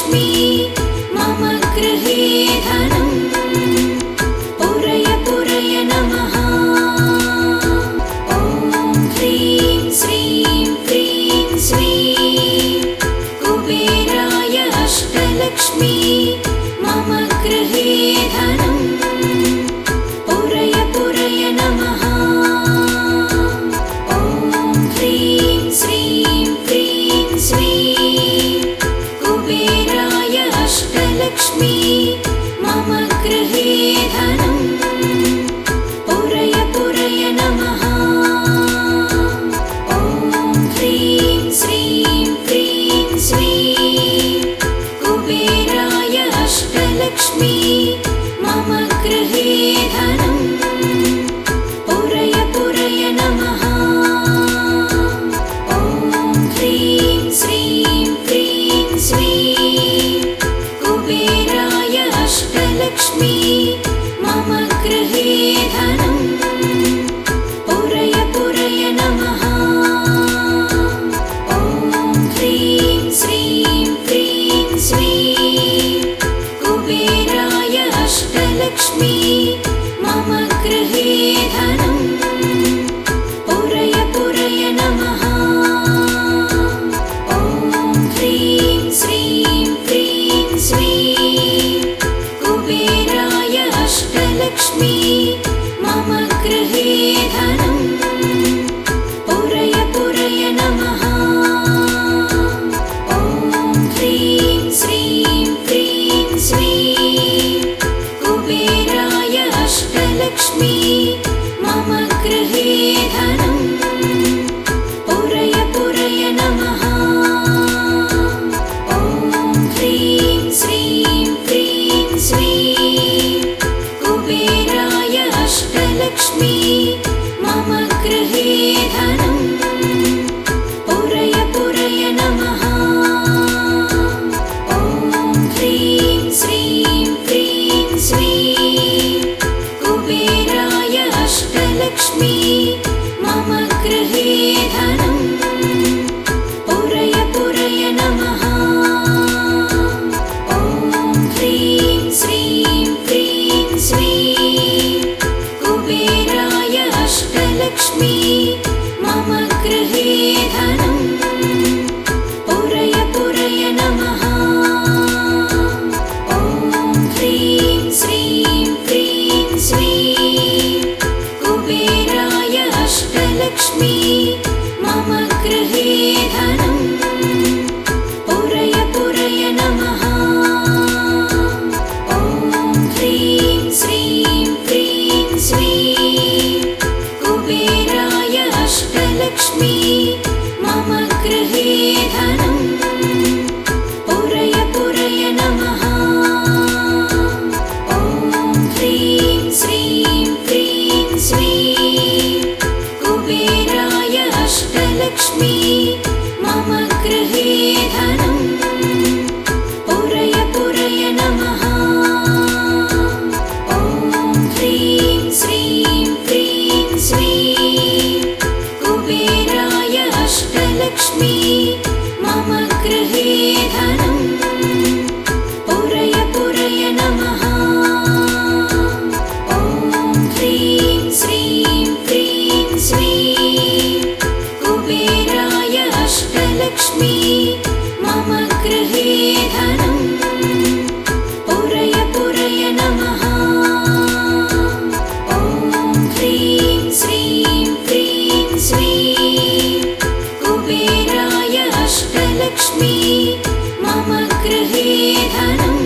अष्टलक्ष्मी मम गृहे धनम् पूरय पूरय नमः। ॐ ह्रीं श्रीं क्रीं श्रीं कुबेराय अष्टलक्ष्मी मम गृहे धनम् पूरय पूरय नमः। ॐ ह्रीं श्रीं क्रीं श्रीं कुबेराय अष्टलक्ष्मी मम गृहे धनम् पूरय पूरय नमः। ॐ ह्रीं श्रीं क्रीं श्रीं कुबेराय अष्टलक्ष्मी मम गृहे धनम् पूरय पूरय नमः। ॐ ह्रीं श्रीं क्रीं श्रीं कुबेराय अष्टलक्ष्मी मम गृहे धनम् पूरय पूरय नमः। ॐ ह्रीं श्रीं क्रीं श्रीं कुबेराय अष्टलक्ष्मी मम गृहे धनम् पूरय पूरय नमः। ॐ ह्रीं श्रीं क्रीं श्रीं कुबेराय अष्टलक्ष्मी मम गृहे धनम् पूरय पूरय नमः। ॐ ह्रीं श्रीं क्रीं श्रीं कुबेराय अष्टलक्ष्मी मम गृहे धनम् पूरय पूरय नमः। ॐ ह्रीं श्रीं क्रीं श्रीं कुबेराय अष्टलक्ष्मी मम गृहे धनम् पूरय पूरय नमः। ॐ ह्रीं श्रीं क्रीं श्रीं कुबेराय अष्टलक्ष्मी मम गृहे धनम् पूरय पूरय नमः। ॐ ह्रीं श्रीं क्रीं श्रीं कुबेराय अष्टलक्ष्मी मम गृहे धनम् पूरय पूरय नमः। ॐ ह्रीं श्रीं क्रीं श्रीं कुबेराय अष्टलक्ष्मी मम गृहे धनम् पूरय पूरय नमः। ॐ ह्रीं श्रीं क्रीं श्रीं कुबेराय अष्टलक्ष्मी मम गृहे धनम् पूरय पूरय नमः। ॐ ह्रीं श्रीं क्रीं श्रीं कुबेराय अष्टलक्ष्मी मम गृहे धनम् पूरय पूरय नमः। ॐ ह्रीं श्रीं क्रीं श्रीं कुबेराय अष्टलक्ष्मी मम गृहे धनम् पूरय पूरय नमः। ॐ ह्रीं श्रीं क्रीं श्रीं कुबेराय अष्टलक्ष्मी मम गृहे धनम् पूरय पूरय नमः। ॐ ह्रीं श्रीं क्रीं श्रीं कुबेराय अष्टलक्ष्मी मम गृहे धनम्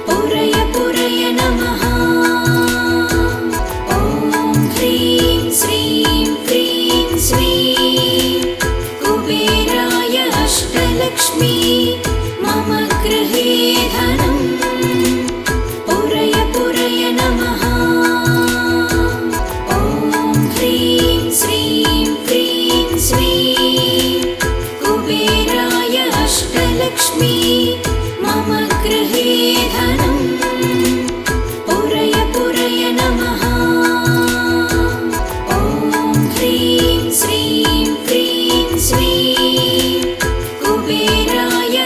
पूरय पूरय नमः। ॐ ह्रीं श्रीं क्रीं श्रीं कुबेराय अष्टलक्ष्मी मम गृहे धनम् पूरय पूरय नमः। ॐ ह्रीं श्रीं क्रीं श्रीं कुबेराय अष्टलक्ष्मी मम गृहे धनम् पूरय पूरय नमः। ॐ ह्रीं श्रीं क्रीं श्रीं कुबेराय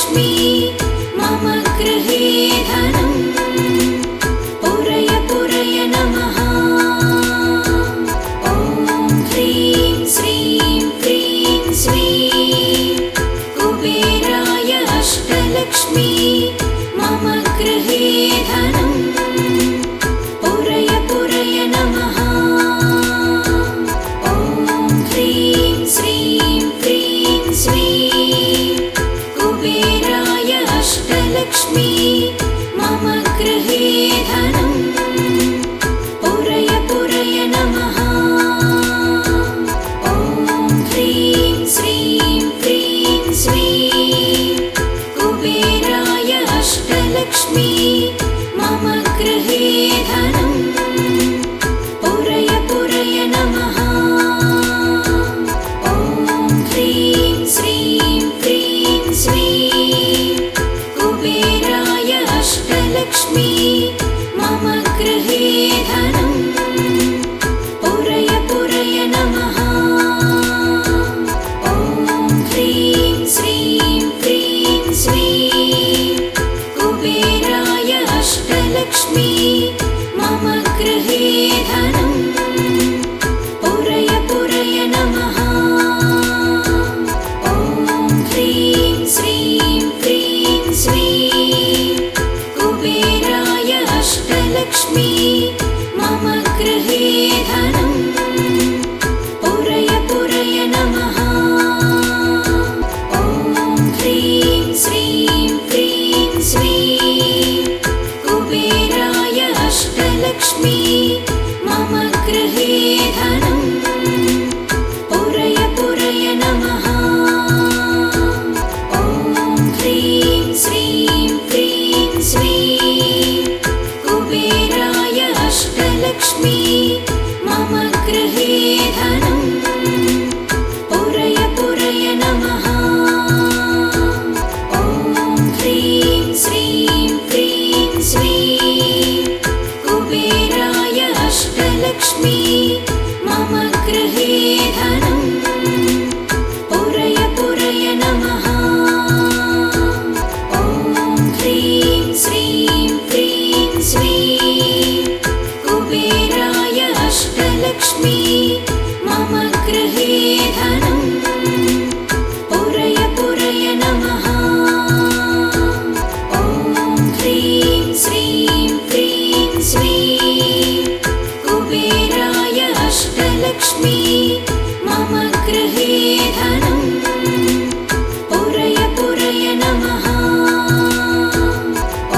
अष्टलक्ष्मी मम गृहे धनम् पुरय पुरय नमः। ॐ ह्रीं श्रीं क्रीं श्रीं कुबेराय अष्टलक्ष्मी मम गृहे धनम् पुरय पुरय नमः। ॐ ह्रीं श्रीं क्रीं श्रीं कुबेराय अष्टलक्ष्मी मम गृहे धनम् पुरय पुरय नमः। ॐ ह्रीं श्रीं क्रीं श्रीं कुबेराय अष्टलक्ष्मी मम गृहे धनम् पुरय पुरय नमः। ॐ ह्रीं श्रीं क्रीं श्रीं कुबेराय अष्टलक्ष्मी मम गृहे धनम् पुरय पुरय नमः। ॐ ह्रीं श्रीं क्रीं श्रीं कुबेराय अष्टलक्ष्मी मम गृहे धनम् पुरय पुरय नमः। ॐ ह्रीं श्रीं क्रीं श्रीं कुबेराय अष्टलक्ष्मी मम गृहे धनम् पुरय पुरय नमः। ॐ ह्रीं श्रीं क्रीं श्रीं कुबेराय अष्टलक्ष्मी मम गृहे धनम् पुरय पुरय नमः। ॐ ह्रीं श्रीं क्रीं श्रीं कुबेराय अष्टलक्ष्मी मम गृहे धनम् पुरय पुरय नमः। ॐ ह्रीं श्रीं क्रीं श्रीं कुबेराय अष्टलक्ष्मी मम गृहे धनम् पुरय पुरय नमः। ॐ ह्रीं श्रीं क्रीं श्रीं कुबेराय अष्टलक्ष्मी मम गृहे धनम् पुरय पुरय नमः। ॐ ह्रीं श्रीं क्रीं श्रीं कुबेराय अष्टलक्ष्मी मम गृहे धनम् पुरय पुरय नमः।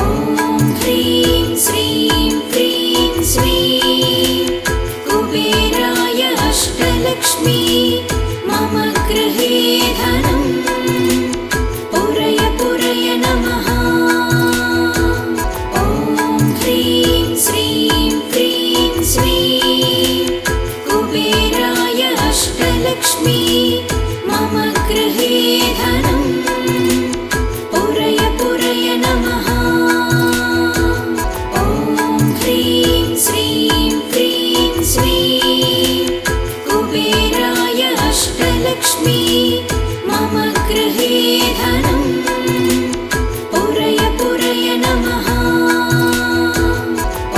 ॐ ह्रीं श्रीं क्रीं श्रीं कुबेराय अष्टलक्ष्मी मम गृहे धनम् पुरय पुरय नमः। ॐ ह्रीं श्रीं क्रीं श्रीं कुबेराय अष्टलक्ष्मी मम गृहे धनम् पुरय पुरय नमः। ॐ ह्रीं श्रीं क्रीं श्रीं कुबेराय अष्टलक्ष्मी मम गृहे धनम् पुरय पुरय नमः।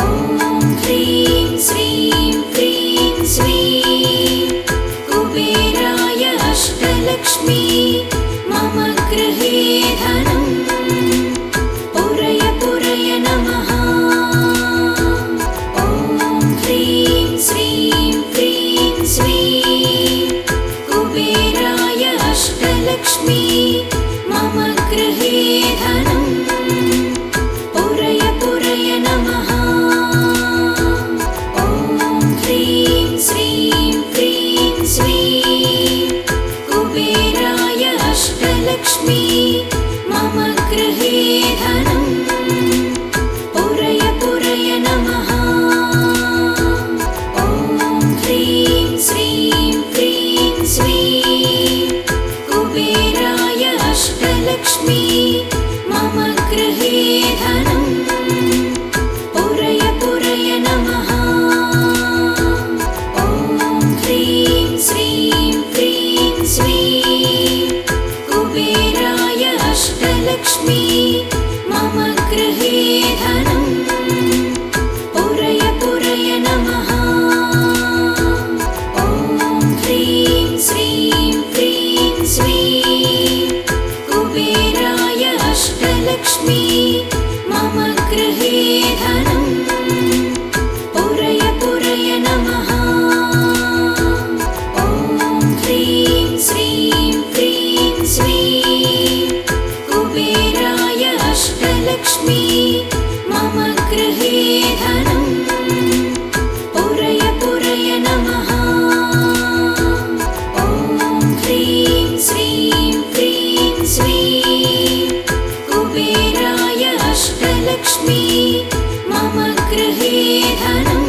ॐ ह्रीं श्रीं क्रीं श्रीं कुबेराय अष्टलक्ष्मी मम गृहे धनम् पुरय पुरय नमः। ॐ ह्रीं श्रीं क्रीं श्रीं कुबेराय अष्टलक्ष्मी मम गृहे धनम् पुरय पुरय नमः। ॐ ह्रीं श्रीं क्रीं श्रीं कुबेराय अष्टलक्ष्मी मम गृहे धनम् पुरय पुरय नमः। ॐ ह्रीं श्रीं क्रीं श्रीं कुबेराय अष्टलक्ष्मी मम अष्टलक्ष्मी मम गृहे धनं पुरय पुरय नमः। ॐ ह्रीं श्रीं क्रीं श्रीं कुबेराय अष्टलक्ष्मी मम गृहे धनं पुरय पुरय नमः। ॐ ह्रीं श्रीं क्रीं श्रीं कुबेराय अष्टलक्ष्मी मम गृहे धनं पुरय पुरय नमः। ॐ ह्रीं श्रीं क्रीं श्रीं कुबेराय अष्टलक्ष्मी मम गृहे धनं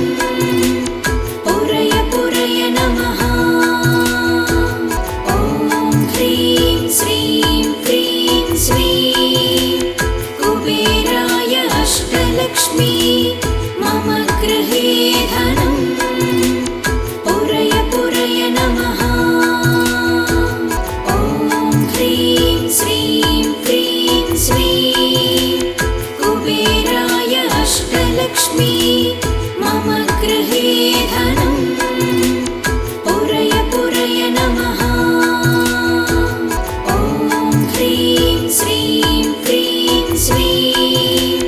पुरय पुरय नमः। ॐ ह्रीं श्रीं क्रीं श्रीं कुबेराय अष्टलक्ष्मी मम गृहे धनं पुरय पुरय नमः। ॐ ह्रीं श्रीं क्रीं श्रीं कुबेराय अष्टलक्ष्मी मम गृहे धनं पुरय पुरय नमः। ॐ ह्रीं श्रीं क्रीं श्रीं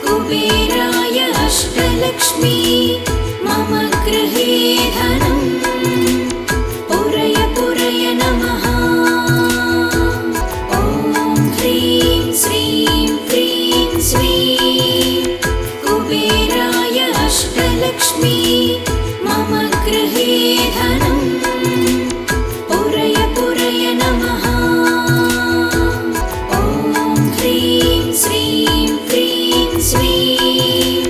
कुबेराय अष्टलक्ष्मी मम गृहे धनं पुरय पुरय नमः। ॐ ह्रीं श्रीं क्रीं श्रीं कुबेराय अष्टलक्ष्मी मम गृहे धनं पुरय पुरय नमः। ॐ ह्रीं श्रीं क्रीं श्रीं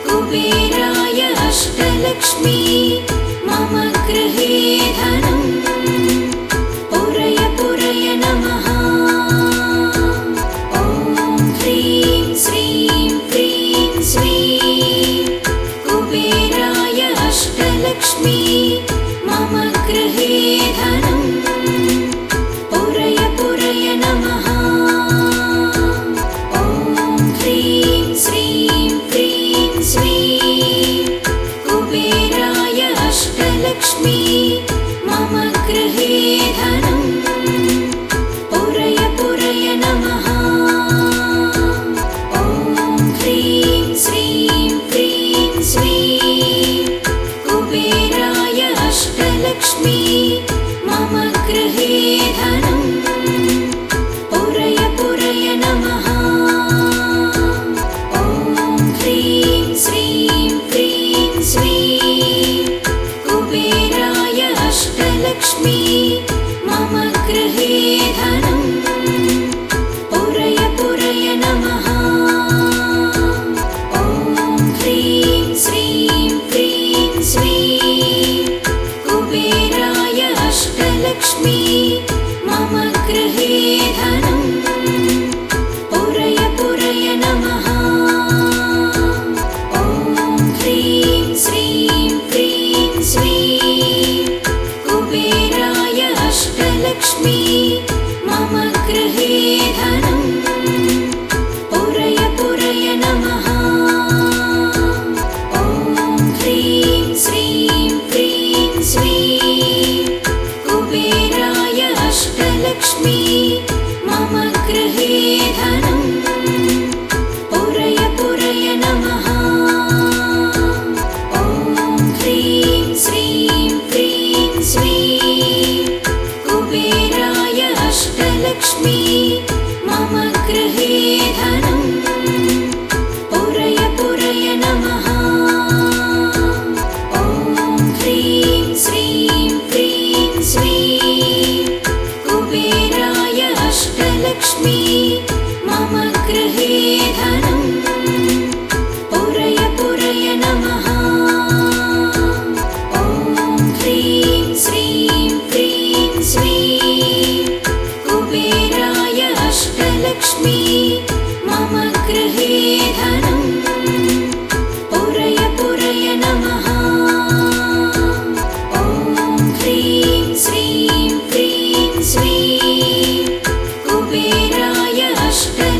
कुबेराय अष्टलक्ष्मी मम गृहे धनं पुरय पुरय नमः। ॐ ह्रीं श्रीं क्रीं श्रीं कुबेराय अष्टलक्ष्मी मम गृहे धनं पुरय पुरय नमः। ॐ ह्रीं श्रीं क्रीं श्रीं कुबेराय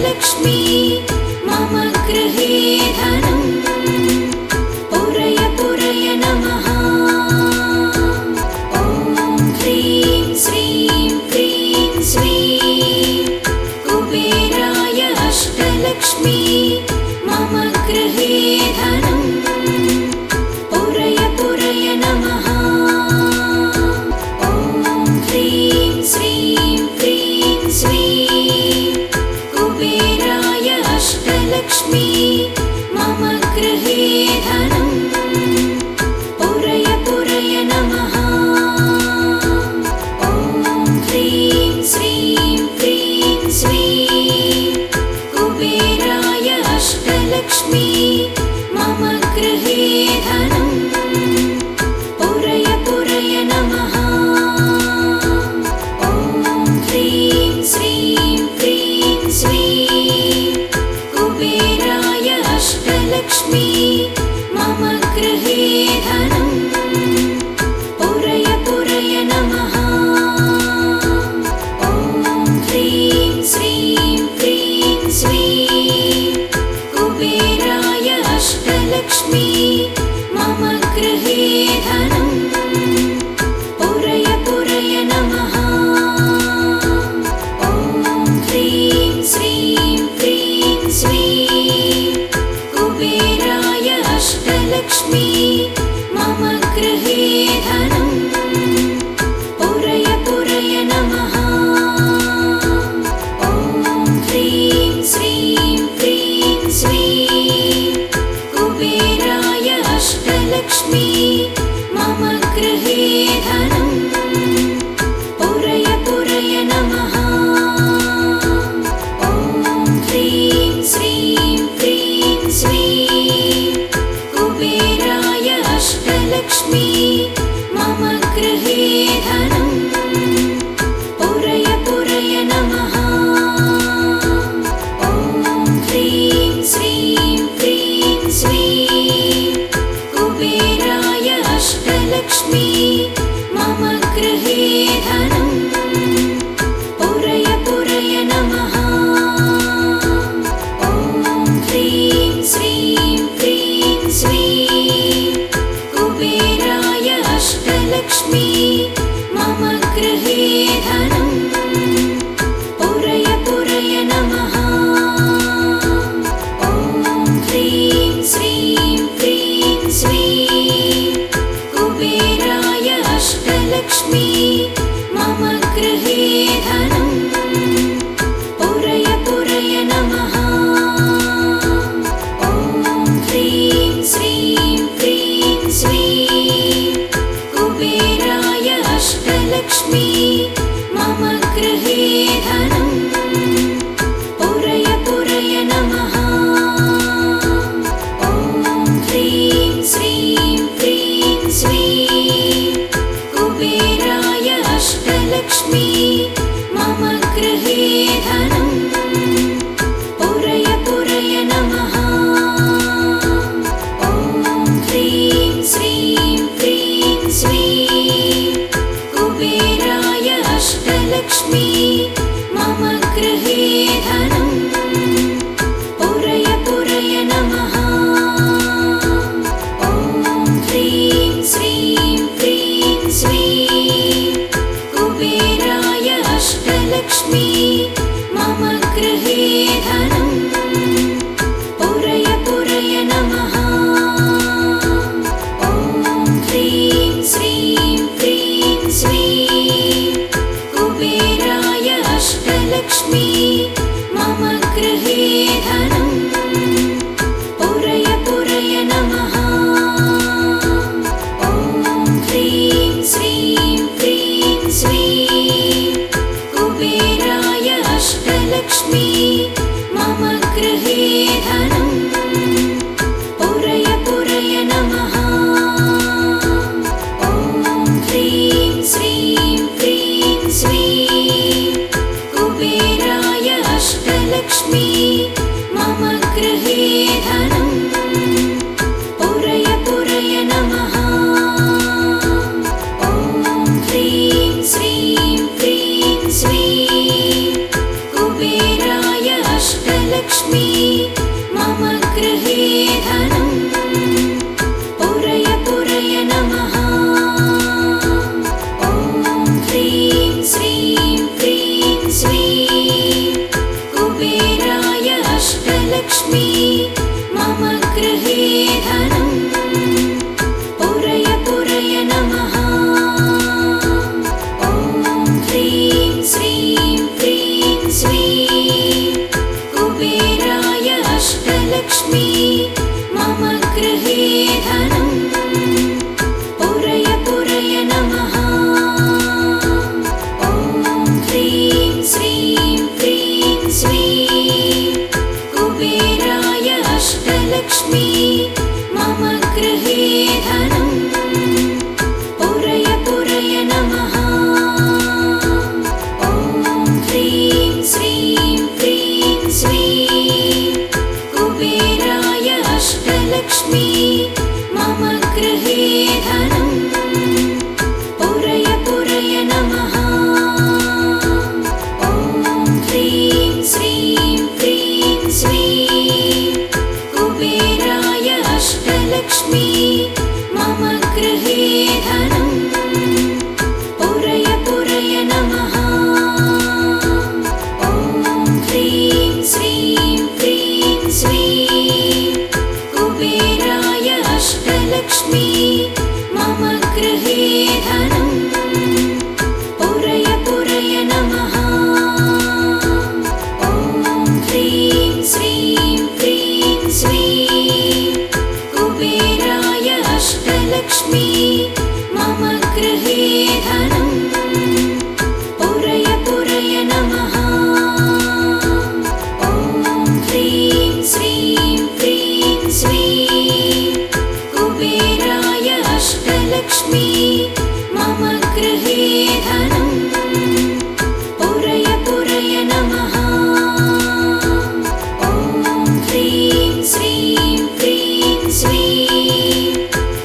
अष्टलक्ष्मी मम गृहे धनं पुरय पुरय नमः। ॐ ह्रीं श्रीं क्रीं श्रीं कुबेराय अष्टलक्ष्मी मम गृहे धनं पुरय पुरय नमः। ॐ ह्रीं श्रीं क्रीं श्रीं कुबेराय अष्टलक्ष्मी मम गृहे धनं पुरय पुरय नमः। ॐ ह्रीं श्रीं क्रीं श्रीं कुबेराय अष्टलक्ष्मी मम गृहे धनं पुरय पुरय नमः। ॐ ह्रीं श्रीं क्रीं श्रीं कुबेराय अष्टलक्ष्मी मम गृहे धनं पुरय पुरय नमः। ॐ ह्रीं श्रीं क्रीं श्रीं कुबेराय अष्टलक्ष्मी मम गृहे धनं पुरय पुरय नमः। ॐ ह्रीं श्रीं क्रीं श्रीं कुबेराय अष्टलक्ष्मी मम गृहे धनं पुरय पुरय नमः। ॐ ह्रीं श्रीं क्रीं श्रीं कुबेराय अष्टलक्ष्मी मम गृहे धनं पुरय पुरय नमः। ॐ ह्रीं श्रीं क्रीं श्रीं कुबेराय अष्टलक्ष्मी मम गृहे धनं पुरय पुरय नमः। ॐ ह्रीं श्रीं क्रीं श्रीं कुबेराय अष्टलक्ष्मी मम गृहे धनं पुरय पुरय नमः। ॐ ह्रीं श्रीं क्रीं श्रीं कुबेराय अष्टलक्ष्मी मम गृहे धनं पुरय पुरय नमः। ॐ ह्रीं श्रीं क्रीं श्रीं कुबेराय अष्टलक्ष्मी मम गृहे धनं पुरय पुरय नमः। ॐ ह्रीं श्रीं क्रीं श्रीं कुबेराय अष्टलक्ष्मी मम गृहे धनं पुरय पुरय नमः। ॐ ह्रीं श्रीं क्रीं श्रीं कुबेराय अष्टलक्ष्मी मम गृहे धनं पुरय पुरय नमः। ॐ ह्रीं श्रीं क्रीं श्रीं कुबेराय अष्टलक्ष्मी मम गृहे धनं पुरय पुरय नमः। ॐ ह्रीं श्रीं क्रीं श्रीं कुबेराय अष्टलक्ष्मी मम गृहे धनं पुरय पुरय नमः। ॐ ह्रीं श्रीं क्रीं श्रीं कुबेराय अष्टलक्ष्मी मम गृहे धनं पुरय पुरय नमः। ॐ ह्रीं श्रीं क्रीं श्रीं कुबेराय अष्टलक्ष्मी मम गृहे धनं पुरय पुरय नमः। ॐ ह्रीं श्रीं क्रीं श्रीं कुबेराय अष्टलक्ष्मी मम गृहे धनं पुरय पुरय नमः। ॐ ह्रीं श्रीं क्रीं श्रीं कुबेराय अष्टलक्ष्मी मम गृहे धनं पुरय पुरय नमः। ॐ ह्रीं श्रीं क्रीं श्रीं कुबेराय अष्टलक्ष्मी मम गृहे धनं पुरय पुरय नमः। ॐ ह्रीं श्रीं क्रीं श्रीं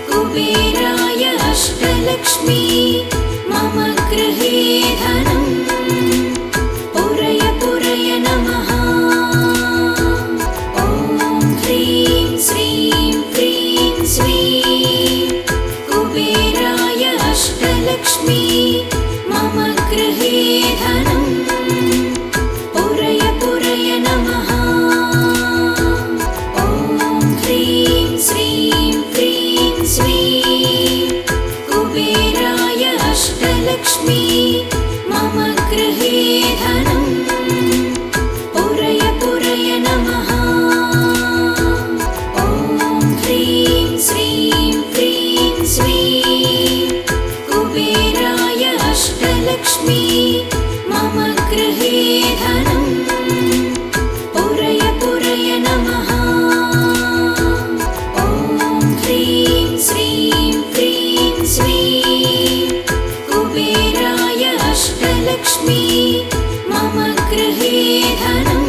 कुबेराय अष्टलक्ष्मी मम गृहे धनं पुरय पुरय नमः। ॐ ह्रीं श्रीं क्रीं श्रीं कुबेराय अष्टलक्ष्मी मम गृहे धनं पुरय पुरय नमः। ॐ ह्रीं श्रीं क्रीं श्रीं कुबेराय अष्टलक्ष्मी मम गृहे धनं पुरय पुरय नमः। ॐ ह्रीं श्रीं क्रीं श्रीं कुबेराय अष्टलक्ष्मी मम गृहे धनं पुरय पुरय नमः। ॐ ह्रीं श्रीं क्रीं श्रीं कुबेराय अष्टलक्ष्मी मम गृहे धनं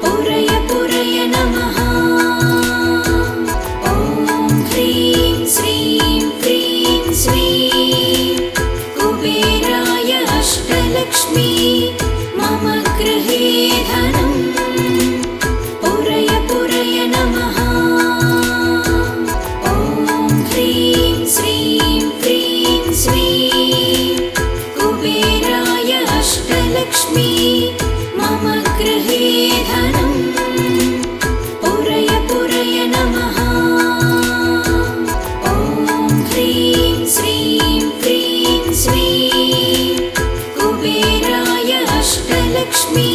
पुरय पुरय नमः। ॐ ह्रीं श्रीं क्रीं श्रीं कुबेराय अष्टलक्ष्मी मम गृहे धनं पुरय पुरय नमः। ॐ ह्रीं श्रीं क्रीं श्रीं कुबेराय अष्टलक्ष्मी मम गृहे धनं पुरय पुरय नमः। ॐ ह्रीं श्रीं क्रीं श्रीं कुबेराय अष्टलक्ष्मी